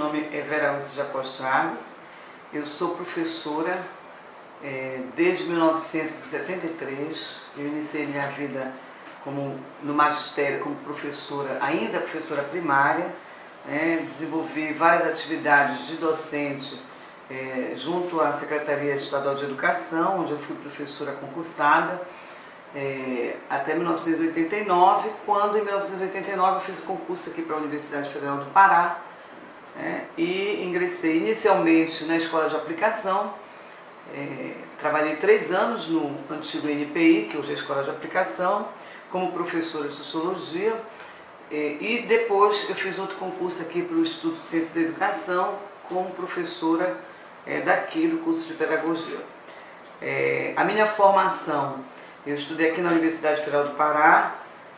nome é Vera Lúcia Jacó Chaves, eu sou professora desde 1973, eu iniciei minha vida no magistério como professora, ainda professora primária, desenvolvi várias atividades de docente junto à Secretaria Estadual de Educação, onde eu fui professora concursada, até 1989, quando em 1989 eu fiz o concurso aqui para a Universidade Federal do Pará, e ingressei inicialmente na Escola de Aplicação. Trabalhei 3 anos no antigo NPI, que hoje é a Escola de Aplicação, como professora de Sociologia, e depois eu fiz outro concurso aqui para o Instituto de Ciência da Educação, como professora daqui do curso de Pedagogia. A minha formação, eu estudei aqui na Universidade Federal do Pará,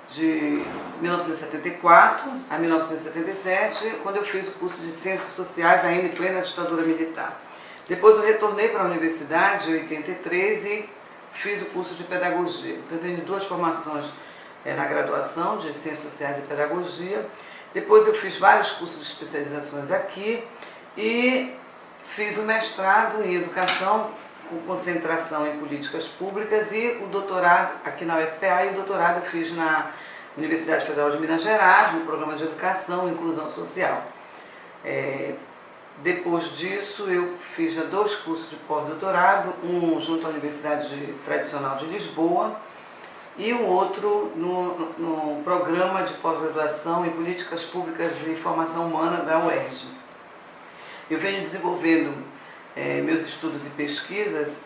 de 1974 a 1977, quando eu fiz o curso de Ciências Sociais, ainda em plena ditadura militar. Depois eu retornei para a universidade em 83 e fiz o curso de Pedagogia. Então eu tenho 2 formações na graduação de Ciências Sociais e Pedagogia. Depois eu fiz vários cursos de especializações aqui e fiz o mestrado em Educação, com concentração em políticas públicas, e o doutorado aqui na UFPA, e o doutorado eu fiz na Universidade Federal de Minas Gerais, no programa de Educação e Inclusão Social. Depois disso eu fiz já 2 cursos de pós-doutorado, um junto à Universidade Tradicional de Lisboa e o outro no programa de pós-graduação em Políticas Públicas e Formação Humana da UERJ. Eu venho desenvolvendo meus estudos e pesquisas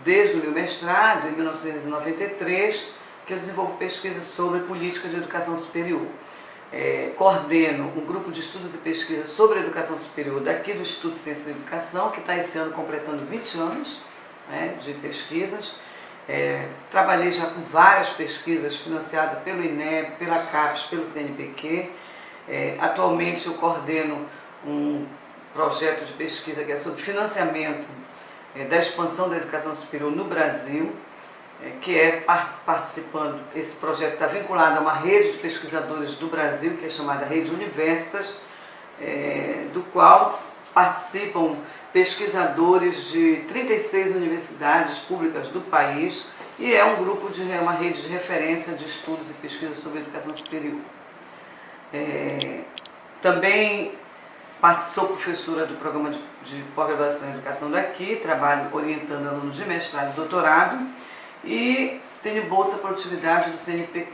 desde o meu mestrado, em 1993, que eu desenvolvo pesquisas sobre políticas de educação superior. Coordeno um grupo de estudos e pesquisas sobre educação superior daqui do Instituto de Ciência da Educação, que está esse ano completando 20 anos de pesquisas. Trabalhei já com várias pesquisas financiadas pelo INEP, pela CAPES, pelo CNPq. Atualmente eu coordeno um projeto de pesquisa que é sobre financiamento da expansão da educação superior no Brasil, que participando, esse projeto está vinculado a uma rede de pesquisadores do Brasil, que é chamada Rede Universitas, do qual participam pesquisadores de 36 universidades públicas do país, e é um grupo uma rede de referência de estudos e pesquisas sobre educação superior. Também sou professora do programa de pós-graduação em educação daqui, trabalho orientando alunos de mestrado e doutorado e tenho bolsa produtividade do CNPq.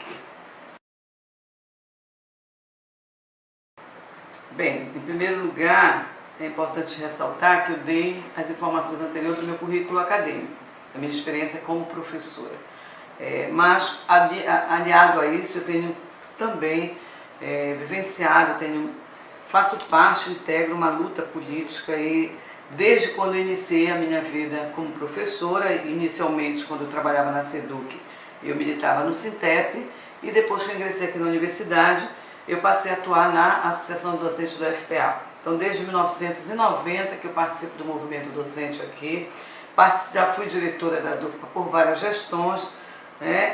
Bem, em primeiro lugar, é importante ressaltar que eu dei as informações anteriores do meu currículo acadêmico, da minha experiência como professora. Mas, aliado a isso, eu tenho também vivenciado, faço parte, integro uma luta política e desde quando eu iniciei a minha vida como professora, inicialmente quando eu trabalhava na SEDUC, eu militava no Sintep, e depois que eu ingressei aqui na universidade, eu passei a atuar na Associação de Docentes da UFPA. Então desde 1990 que eu participo do movimento docente aqui, já fui diretora da DUFPA por várias gestões,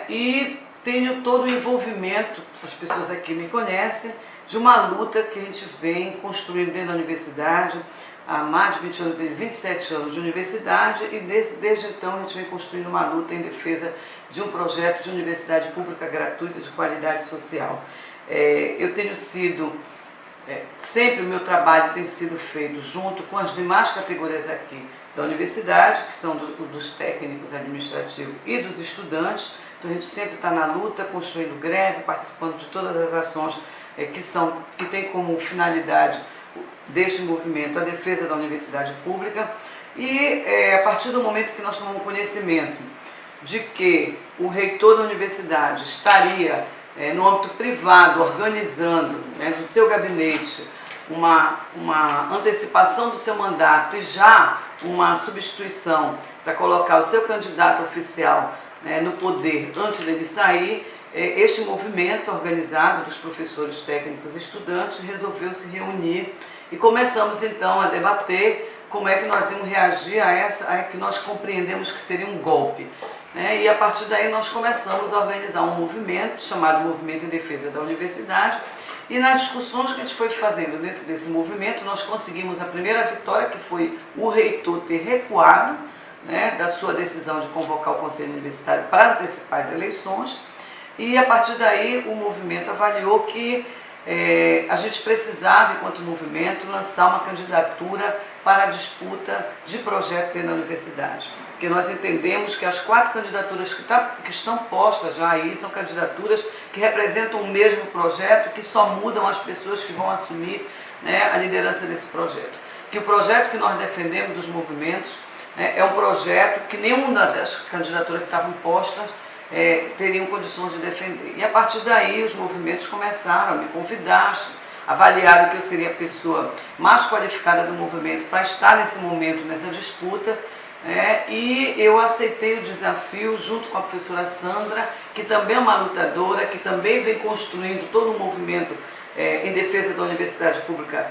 e tenho todo o envolvimento, as pessoas aqui me conhecem, de uma luta que a gente vem construindo dentro da universidade há mais de 20 anos, 27 anos de universidade, e desde então a gente vem construindo uma luta em defesa de um projeto de universidade pública gratuita de qualidade social. Eu tenho sido, sempre o meu trabalho tem sido feito junto com as demais categorias aqui da universidade, que são dos técnicos administrativos e dos estudantes. Então a gente sempre está na luta, construindo greve, participando de todas as ações que tem como finalidade deste movimento a defesa da universidade pública, e a partir do momento que nós tomamos conhecimento de que o reitor da universidade estaria no âmbito privado organizando do seu gabinete uma antecipação do seu mandato e já uma substituição para colocar o seu candidato oficial no poder antes dele sair, este movimento organizado dos professores, técnicos e estudantes resolveu se reunir e começamos então a debater como é que nós íamos reagir a que nós compreendemos que seria um golpe. né? E a partir daí nós começamos a organizar um movimento chamado Movimento em Defesa da Universidade, e nas discussões que a gente foi fazendo dentro desse movimento, nós conseguimos a primeira vitória, que foi o reitor ter recuado, né, da sua decisão de convocar o Conselho Universitário para antecipar as eleições, e a partir daí o movimento avaliou que a gente precisava, enquanto movimento, lançar uma candidatura para a disputa de projeto dentro da universidade. Porque nós entendemos que as 4 candidaturas que estão postas já aí são candidaturas que representam o mesmo projeto, que só mudam as pessoas que vão assumir, né, a liderança desse projeto. Que o projeto que nós defendemos dos movimentos, né, é um projeto que nenhuma das candidaturas que estavam postas teriam condições de defender. E a partir daí os movimentos começaram a me convidar, avaliaram que eu seria a pessoa mais qualificada do movimento para estar nesse momento, nessa disputa, e eu aceitei o desafio junto com a professora Sandra, que também é uma lutadora, que também vem construindo todo um movimento em defesa da universidade pública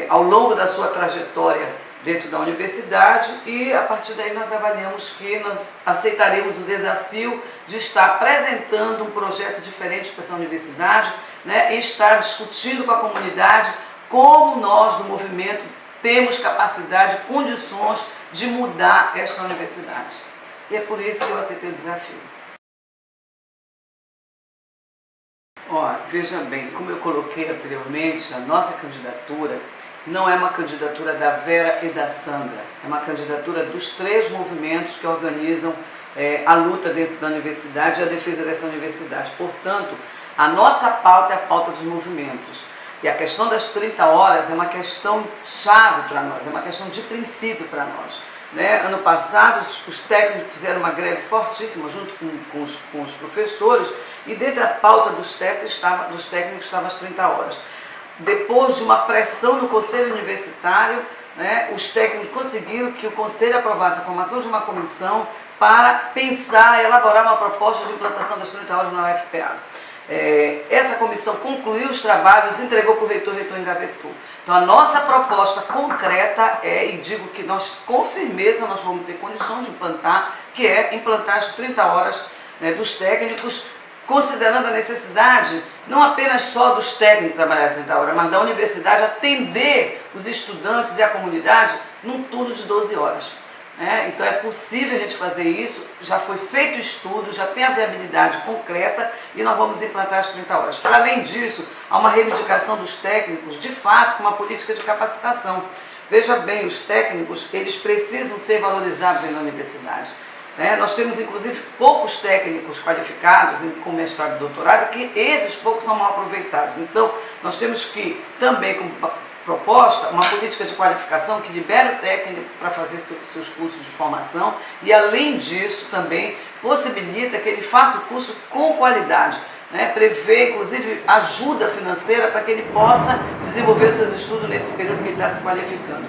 ao longo da sua trajetória dentro da universidade, e a partir daí nós avaliamos que nós aceitaremos o desafio de estar apresentando um projeto diferente para essa universidade, né, e estar discutindo com a comunidade como nós do movimento temos capacidade, condições de mudar esta universidade. E é por isso que eu aceitei o desafio. Veja bem, como eu coloquei anteriormente, a nossa candidatura não é uma candidatura da Vera e da Sandra, é uma candidatura dos 3 movimentos que organizam a luta dentro da universidade e a defesa dessa universidade. Portanto, a nossa pauta é a pauta dos movimentos. E a questão das 30 horas é uma questão chave para nós, é uma questão de princípio para nós. Né? Ano passado, os técnicos fizeram uma greve fortíssima junto com os professores, e dentro da pauta dos técnicos estava as 30 horas. Depois de uma pressão no Conselho Universitário, né, os técnicos conseguiram que o Conselho aprovasse a formação de uma comissão para pensar e elaborar uma proposta de implantação das 30 horas na UFPA. Essa comissão concluiu os trabalhos, entregou para o reitor engavetou. Então a nossa proposta concreta e digo que nós com firmeza nós vamos ter condições de implantar, que é implantar as 30 horas, né, dos técnicos, considerando a necessidade não apenas só dos técnicos trabalhar 30 horas, mas da universidade atender os estudantes e a comunidade num turno de 12 horas. Então é possível a gente fazer isso, já foi feito estudo, já tem a viabilidade concreta e nós vamos implantar as 30 horas. Para além disso, há uma reivindicação dos técnicos, de fato, com uma política de capacitação. Veja bem, os técnicos, eles precisam ser valorizados dentro da universidade. Nós temos, inclusive, poucos técnicos qualificados com mestrado e doutorado, que esses poucos são mal aproveitados. Então, nós temos que, também, como proposta, uma política de qualificação que libera o técnico para fazer seus cursos de formação e, além disso, também possibilita que ele faça o curso com qualidade. Prevê, inclusive, ajuda financeira para que ele possa desenvolver os seus estudos nesse período que ele está se qualificando.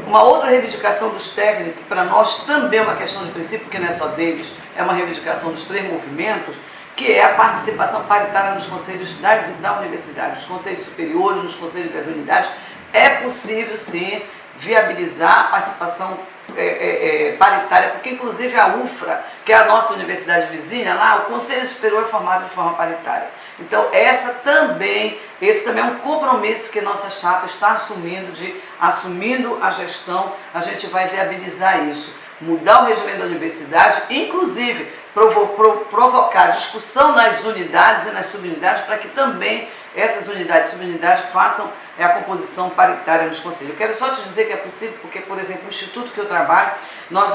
Uma outra reivindicação dos técnicos, para nós também é uma questão de princípio, porque não é só deles, é uma reivindicação dos 3 movimentos, que é a participação paritária nos conselhos da universidade, nos conselhos superiores, nos conselhos das unidades. É possível, sim, viabilizar a participação paritária, porque inclusive a UFRA, que é a nossa universidade vizinha, lá o Conselho Superior é formado de forma paritária. Então esse também é um compromisso que nossa chapa está assumindo a gestão, a gente vai viabilizar isso. Mudar o regimento da universidade, inclusive provocar discussão nas unidades e nas subunidades, para que também essas unidades e subunidades façam a composição paritária nos conselhos. Eu quero só te dizer que é possível, porque, por exemplo, o instituto que eu trabalho, nós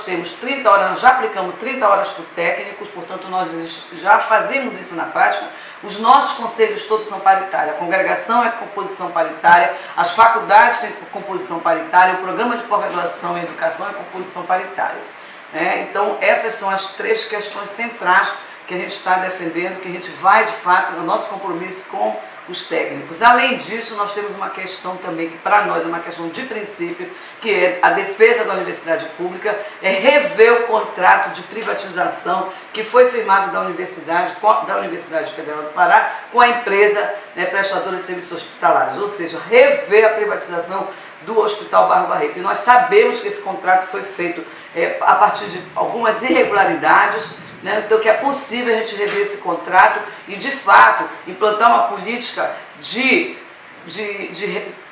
temos 30 horas, nós já aplicamos 30 horas para técnicos, portanto nós já fazemos isso na prática. Os nossos conselhos todos são paritários, a congregação é composição paritária, as faculdades têm composição paritária, o programa de pós-graduação em educação é composição paritária. Então essas são as 3 questões centrais que a gente está defendendo, que a gente vai, de fato, no nosso compromisso com os técnicos. Além disso, nós temos uma questão também, que para nós é uma questão de princípio, que é a defesa da universidade pública, é rever o contrato de privatização que foi firmado da Universidade Federal do Pará com a empresa prestadora de serviços hospitalares, ou seja, rever a privatização do Hospital Barro Barreto. E nós sabemos que esse contrato foi feito a partir de algumas irregularidades, né? Então que é possível a gente rever esse contrato e, de fato, implantar uma política de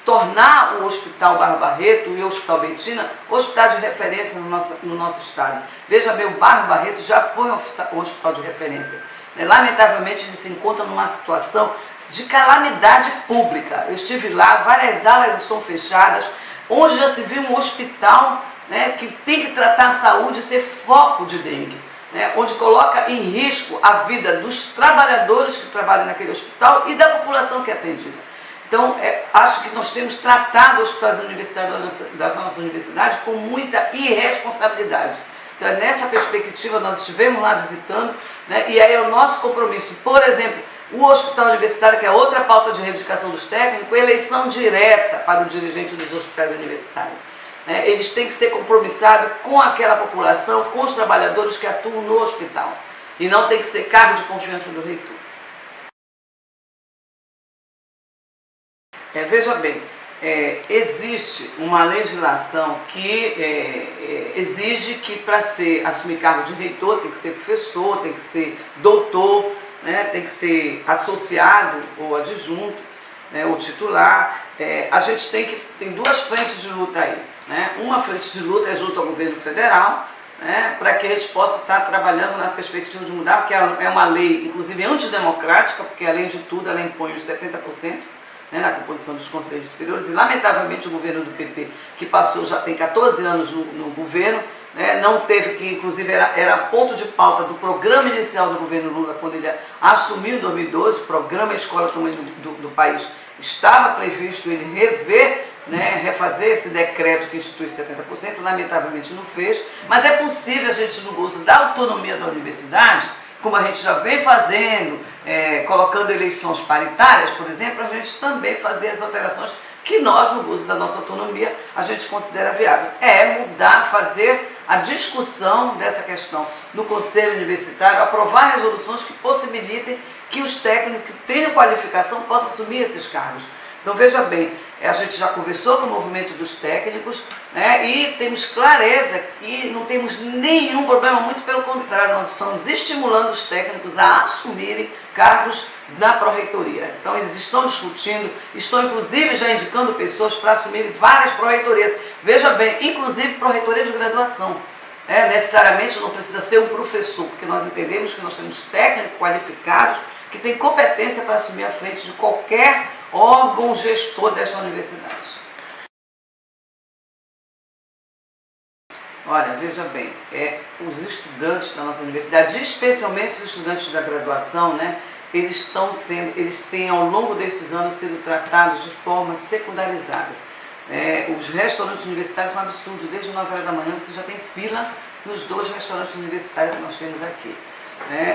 tornar o Hospital Bairro Barreto e o Hospital Betina hospital de referência no nosso estado. Veja bem, o Bairro Barreto já foi um hospital de referência. Lamentavelmente, ele se encontra numa situação de calamidade pública. Eu estive lá, várias alas estão fechadas, onde já se viu um hospital, né, que tem que tratar a saúde e ser foco de dengue, né, onde coloca em risco a vida dos trabalhadores que trabalham naquele hospital e da população que é atendida. Então, acho que nós temos tratado os hospitais universitários da nossa universidade com muita irresponsabilidade. Então, é nessa perspectiva, nós estivemos lá visitando, né, e aí é o nosso compromisso. Por exemplo, o hospital universitário, que é outra pauta de reivindicação dos técnicos, eleição direta para o dirigente dos hospitais universitários. Eles têm que ser compromissados com aquela população, com os trabalhadores que atuam no hospital. E não tem que ser cargo de confiança do reitor. Veja bem, existe uma legislação que exige que para assumir cargo de reitor tem que ser professor, tem que ser doutor, né, tem que ser associado ou adjunto, né, ou titular. A gente tem duas frentes de luta aí. Né? Uma frente de luta é junto ao governo federal, né, para que a gente possa estar trabalhando na perspectiva de mudar, porque é uma lei, inclusive, antidemocrática, porque além de tudo ela impõe os 70%. Né, na composição dos conselhos superiores, e lamentavelmente o governo do PT, que passou, já tem 14 anos no governo, né, não teve, que inclusive era ponto de pauta do programa inicial do governo Lula, quando ele assumiu em 2012, o programa Escola do país, estava previsto ele rever, né, refazer esse decreto que institui 70%, lamentavelmente não fez, mas é possível a gente, no gozo da autonomia da universidade, como a gente já vem fazendo, colocando eleições paritárias, por exemplo, a gente também fazer as alterações que nós, no uso da nossa autonomia, a gente considera viável. Mudar, fazer a discussão dessa questão no Conselho Universitário, aprovar resoluções que possibilitem que os técnicos que tenham qualificação possam assumir esses cargos. Então, veja bem, a gente já conversou com o movimento dos técnicos, né, e temos clareza que não temos nenhum problema, muito pelo contrário, nós estamos estimulando os técnicos a assumirem cargos na pró-reitoria. Então, eles estão discutindo, estão inclusive já indicando pessoas para assumirem várias pró-reitorias. Veja bem, inclusive pró-reitoria de graduação. Necessariamente não precisa ser um professor, porque nós entendemos que nós temos técnicos qualificados que têm competência para assumir a frente de qualquer órgão gestor desta universidade. Olha, veja bem, os estudantes da nossa universidade, especialmente os estudantes da graduação, né, eles têm ao longo desses anos sido tratados de forma secundarizada. Os restaurantes universitários são absurdos, desde 9 horas da manhã você já tem fila nos 2 restaurantes universitários que nós temos aqui.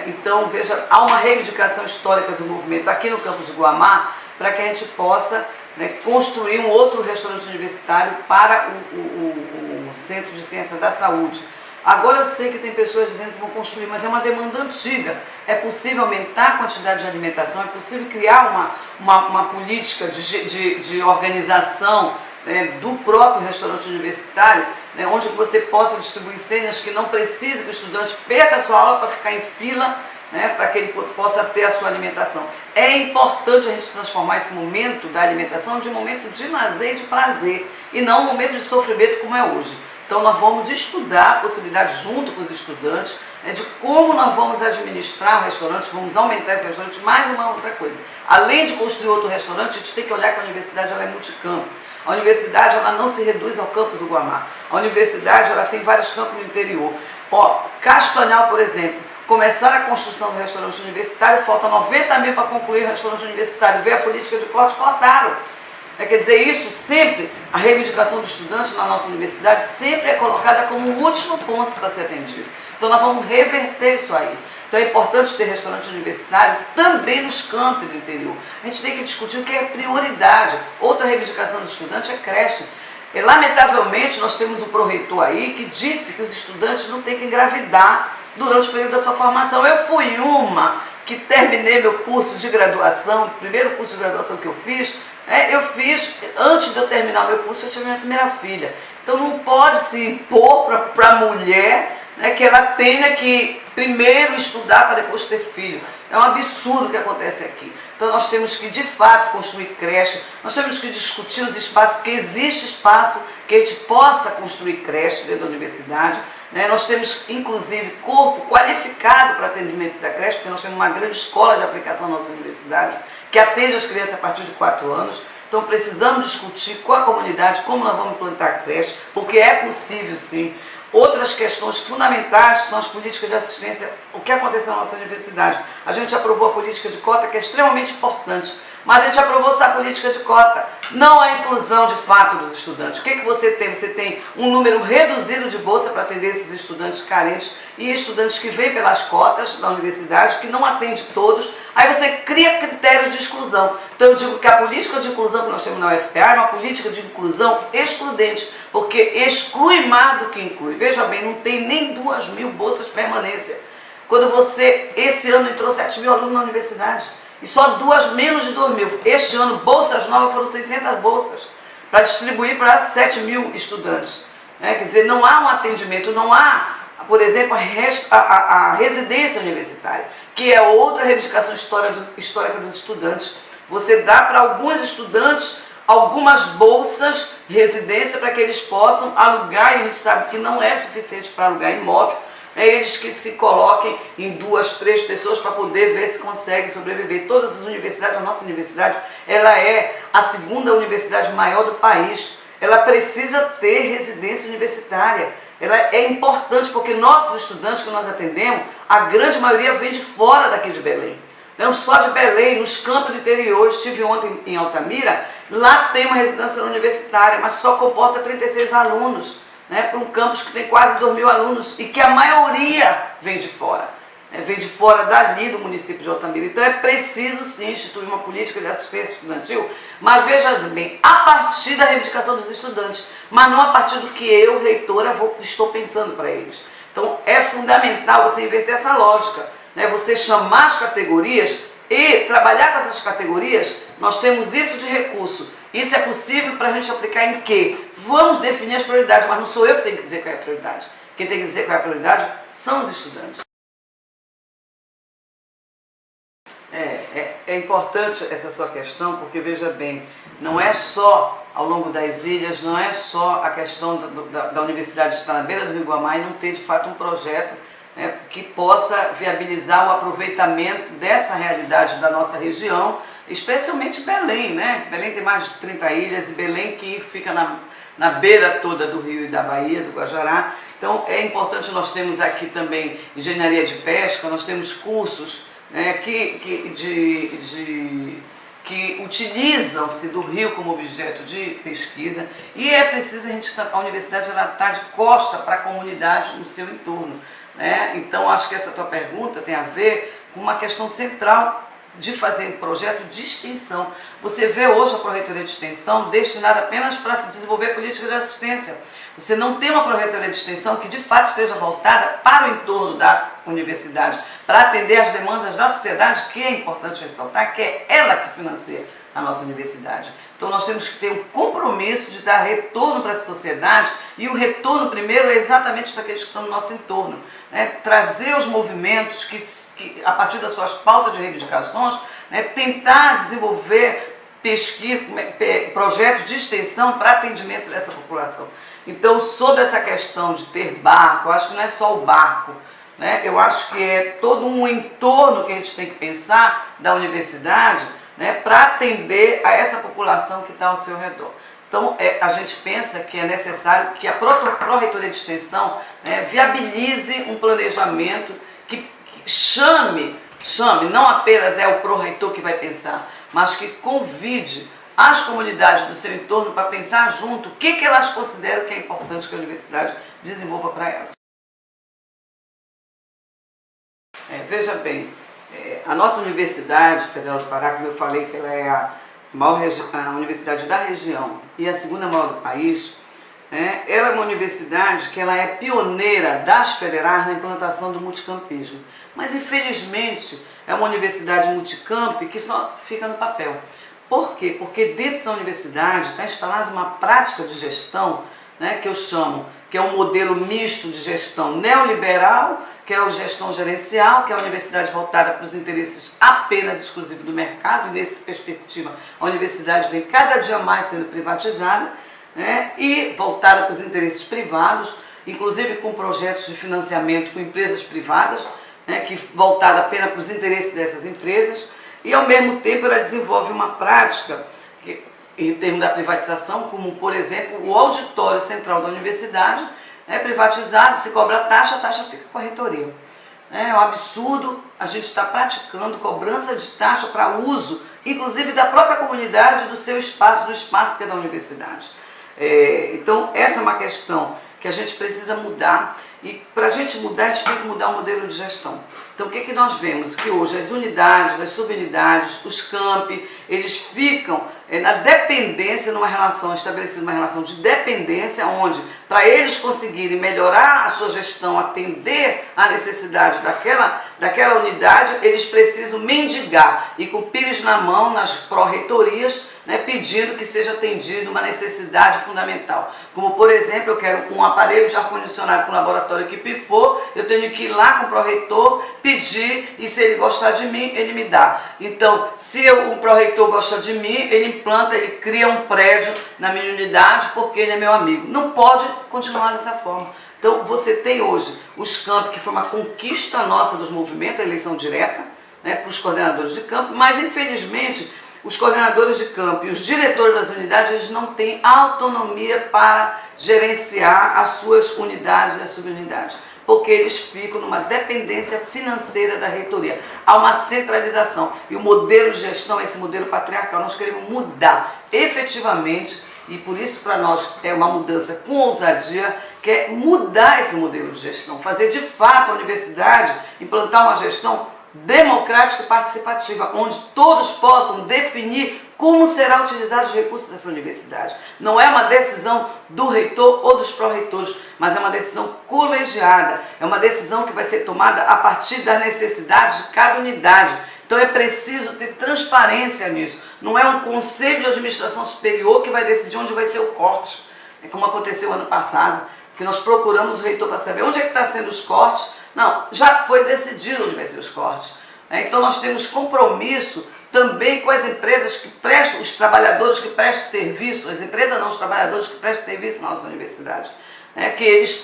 Então, veja, há uma reivindicação histórica do movimento aqui no campus de Guamá, para que a gente possa, né, construir um outro restaurante universitário para o Centro de Ciência da Saúde. Agora eu sei que tem pessoas dizendo que vão construir, mas é uma demanda antiga. É possível aumentar a quantidade de alimentação, é possível criar uma política de organização, né, do próprio restaurante universitário, né, onde você possa distribuir senhas que não precise que o estudante perca a sua aula para ficar em fila, né, para que ele possa ter a sua alimentação. É importante a gente transformar esse momento da alimentação de um momento de lazer e de prazer, e não um momento de sofrimento como é hoje. Então nós vamos estudar a possibilidade, junto com os estudantes, né, de como nós vamos administrar o restaurante, vamos aumentar esse restaurante. Mais uma outra coisa, além de construir outro restaurante, a gente tem que olhar que a universidade ela é multicampo. A universidade ela não se reduz ao campo do Guamá. A universidade ela tem vários campos no interior. Castanhal, por exemplo, começaram a construção do restaurante universitário, falta 90 mil para concluir o restaurante universitário. Veio a política de corte, cortaram. Quer dizer, isso sempre, a reivindicação dos estudantes na nossa universidade sempre é colocada como o último ponto para ser atendido. Então nós vamos reverter isso aí. Então é importante ter restaurante universitário também nos campos do interior. A gente tem que discutir o que é prioridade. Outra reivindicação dos estudantes é creche. Lamentavelmente nós temos um pró-reitor aí que disse que os estudantes não têm que engravidar durante o período da sua formação. Eu fui uma que terminei meu curso de graduação, o primeiro curso de graduação que eu fiz, antes de eu terminar meu curso, eu tive minha primeira filha. Então não pode se impor para a mulher, né, que ela tenha que primeiro estudar para depois ter filho. É um absurdo o que acontece aqui. Então nós temos que, de fato, construir creche, nós temos que discutir os espaços, porque existe espaço que a gente possa construir creche dentro da universidade, né? Nós temos, inclusive, corpo qualificado para atendimento da creche, porque nós temos uma grande escola de aplicação na nossa universidade, que atende as crianças a partir de 4 anos. Então precisamos discutir com a comunidade como nós vamos implantar a creche, porque é possível sim. Outras questões fundamentais são as políticas de assistência. O que aconteceu na nossa universidade? A gente aprovou a política de cota, que é extremamente importante, mas a gente aprovou só a política de cota, não a inclusão de fato dos estudantes. O que você tem? Você tem um número reduzido de bolsa para atender esses estudantes carentes e estudantes que vêm pelas cotas da universidade, que não atende todos. Aí você cria critérios de exclusão. Então eu digo que a política de inclusão que nós temos na UFPA é uma política de inclusão excludente, porque exclui mais do que inclui. Veja bem, não tem nem 2.000 bolsas de permanência. Quando você, esse ano, entrou 7.000 alunos na universidade, e só menos de 2.000. Este ano, bolsas novas foram 600 bolsas, para distribuir para 7.000 estudantes. Quer dizer, não há um atendimento, não há, por exemplo, a residência universitária, que é outra reivindicação histórica dos estudantes. Você dá para alguns estudantes algumas bolsas, residência, para que eles possam alugar, e a gente sabe que não é suficiente para alugar imóvel, é eles que se coloquem em 2, 3 pessoas para poder ver se conseguem sobreviver. Todas as universidades, a nossa universidade, ela é a 2ª universidade maior do país. Ela precisa ter residência universitária. Ela é importante porque nossos estudantes que nós atendemos, a grande maioria vem de fora daqui de Belém. Não só de Belém, nos campos do interior. Estive ontem em Altamira, lá tem uma residência universitária, mas só comporta 36 alunos. Para um campus que tem quase 2.000 alunos e que a maioria vem de fora, vem de fora dali do município de Altamira. Então é preciso sim instituir uma política de assistência estudantil, mas veja bem, a partir da reivindicação dos estudantes, mas não a partir do que eu, reitora, estou pensando para eles. Então é fundamental você inverter essa lógica, você chamar as categorias e trabalhar com essas categorias. Nós temos isso de recurso. Isso é possível para a gente aplicar em quê? Vamos definir as prioridades, mas não sou eu que tenho que dizer qual é a prioridade. Quem tem que dizer qual é a prioridade são os estudantes. É importante essa sua questão, porque veja bem, não é só ao longo das ilhas, não é só a questão da universidade estar na beira do Rio Guamá e não ter de fato um projeto que possa viabilizar o aproveitamento dessa realidade da nossa região, especialmente Belém, Belém tem mais de 30 ilhas, e Belém que fica na beira toda do Rio e da Bahia, do Guajará. Então é importante, nós temos aqui também engenharia de pesca, nós temos cursos que utilizam-se do rio como objeto de pesquisa, e é preciso a universidade estar de costa para a comunidade no seu entorno. Então acho que essa tua pergunta tem a ver com uma questão central de fazer um projeto de extensão. Você vê hoje a Pró-Reitoria de Extensão destinada apenas para desenvolver política de assistência. Você não tem uma Pró-Reitoria de Extensão que de fato esteja voltada para o entorno da universidade, para atender às demandas da sociedade, que é importante ressaltar que é ela que financia a nossa universidade. Então nós temos que ter um compromisso de dar retorno para essa sociedade, e o retorno primeiro é exatamente daqueles que estão no nosso entorno, trazer os movimentos que a partir das suas pautas de reivindicações, tentar desenvolver pesquisa, projetos de extensão para atendimento dessa população. Então, sobre essa questão de ter barco, eu acho que não é só o barco, eu acho que é todo um entorno que a gente tem que pensar da universidade, para atender a essa população que está ao seu redor. Então, a gente pensa que é necessário que a Pró-Reitoria de Extensão viabilize um planejamento que chame, não apenas é o pró-reitor que vai pensar, mas que convide as comunidades do seu entorno para pensar junto o que elas consideram que é importante que a universidade desenvolva para elas. Veja bem, a nossa Universidade Federal do Pará, como eu falei, que ela é a maior a universidade da região e a 2ª maior do país, ela é uma universidade que ela é pioneira das federais na implantação do multicampismo. Mas, infelizmente, é uma universidade multicamp que só fica no papel. Por quê? Porque dentro da universidade está instalada uma prática de gestão né, que eu chamo, que é um modelo misto de gestão neoliberal, que é a gestão gerencial, que é a universidade voltada para os interesses apenas exclusivos do mercado, e nessa perspectiva a universidade vem cada dia mais sendo privatizada, né, e voltada para os interesses privados, inclusive com projetos de financiamento com empresas privadas, né, que voltada apenas para os interesses dessas empresas, e ao mesmo tempo ela desenvolve uma prática em termos da privatização, como por exemplo o auditório central da universidade é privatizado, se cobra a taxa fica com a reitoria. É um absurdo a gente estar praticando cobrança de taxa para uso, inclusive da própria comunidade, do seu espaço, do espaço que é da universidade. Então essa é uma questão que a gente precisa mudar, e para a gente mudar, a gente tem que mudar o modelo de gestão. Então o que nós vemos? Que hoje as unidades, as subunidades, os campi, eles ficam na dependência, numa relação, estabelecida uma relação de dependência, onde para eles conseguirem melhorar a sua gestão, atender à necessidade daquela unidade, eles precisam mendigar e com o pires na mão nas pró-reitorias, né, pedindo que seja atendida uma necessidade fundamental. Como, por exemplo, eu quero um aparelho de ar-condicionado com o laboratório que pifou, eu tenho que ir lá com o pró-reitor, pedir, e se ele gostar de mim, ele me dá. Então, se o pró-reitor gosta de mim, ele implanta, ele cria um prédio na minha unidade porque ele é meu amigo. Não pode continuar dessa forma. Então, você tem hoje os campi, que foi uma conquista nossa dos movimentos, a eleição direta, né, para os coordenadores de campo, mas, infelizmente, os coordenadores de campo e os diretores das unidades, eles não têm autonomia para gerenciar as suas unidades e as subunidades, porque eles ficam numa dependência financeira da reitoria. Há uma centralização e o modelo de gestão é esse modelo patriarcal. Nós queremos mudar efetivamente, e por isso para nós é uma mudança com ousadia, que é mudar esse modelo de gestão, fazer de fato a universidade implantar uma gestão democrática e participativa, onde todos possam definir como será utilizados os recursos dessa universidade. Não é uma decisão do reitor ou dos pró-reitores, mas é uma decisão colegiada, é uma decisão que vai ser tomada a partir das necessidades de cada unidade. Então é preciso ter transparência nisso. Não é um conselho de administração superior que vai decidir onde vai ser o corte, como aconteceu ano passado, que nós procuramos o reitor para saber onde é que está sendo os cortes. Não, já foi decidido onde vai ser os cortes. Então nós temos compromisso também com as empresas que prestam, os trabalhadores que prestam serviço, as empresas não, os trabalhadores que prestam serviço na nossa universidade. Que eles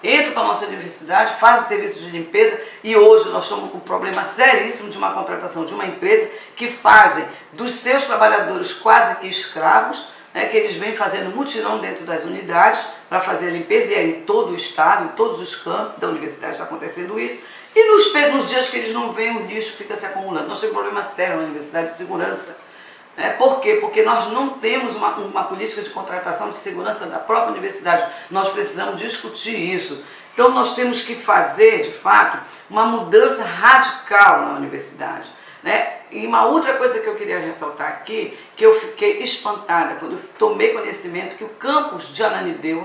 entram para a nossa universidade, fazem serviços de limpeza, e hoje nós estamos com um problema seríssimo de uma contratação de uma empresa que fazem dos seus trabalhadores quase que escravos, que eles vêm fazendo mutirão dentro das unidades para fazer a limpeza, e é em todo o estado, em todos os campos da universidade está acontecendo isso, e nos dias que eles não vêm, o lixo fica se acumulando. Nós temos um problema sério na universidade de segurança. Por quê? Porque nós não temos uma política de contratação de segurança da própria universidade. Nós precisamos discutir isso. Então nós temos que fazer, de fato, uma mudança radical na universidade. E uma outra coisa que eu queria ressaltar aqui, que eu fiquei espantada quando eu tomei conhecimento que o campus de Ananindeua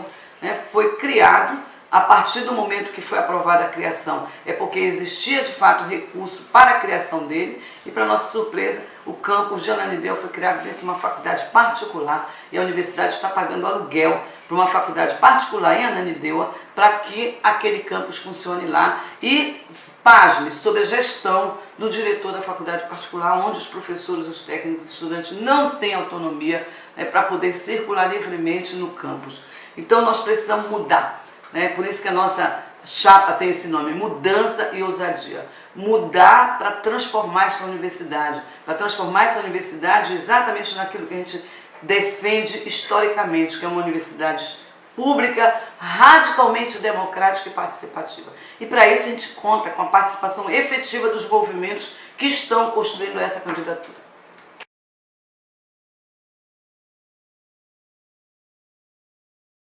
foi criado a partir do momento que foi aprovada a criação. É porque existia de fato recurso para a criação dele, e para nossa surpresa, o campus de Ananindeua foi criado dentro de uma faculdade particular, e a universidade está pagando aluguel para uma faculdade particular em Ananindeua para que aquele campus funcione lá, e pasme, sob a gestão do diretor da faculdade particular, onde os professores, os técnicos, os estudantes não têm autonomia para poder circular livremente no campus. Então nós precisamos mudar. Por isso que a nossa chapa tem esse nome, Mudança e Ousadia. Mudar para transformar essa universidade, exatamente naquilo que a gente defende historicamente, que é uma universidade pública, radicalmente democrática e participativa. E para isso a gente conta com a participação efetiva dos movimentos que estão construindo essa candidatura.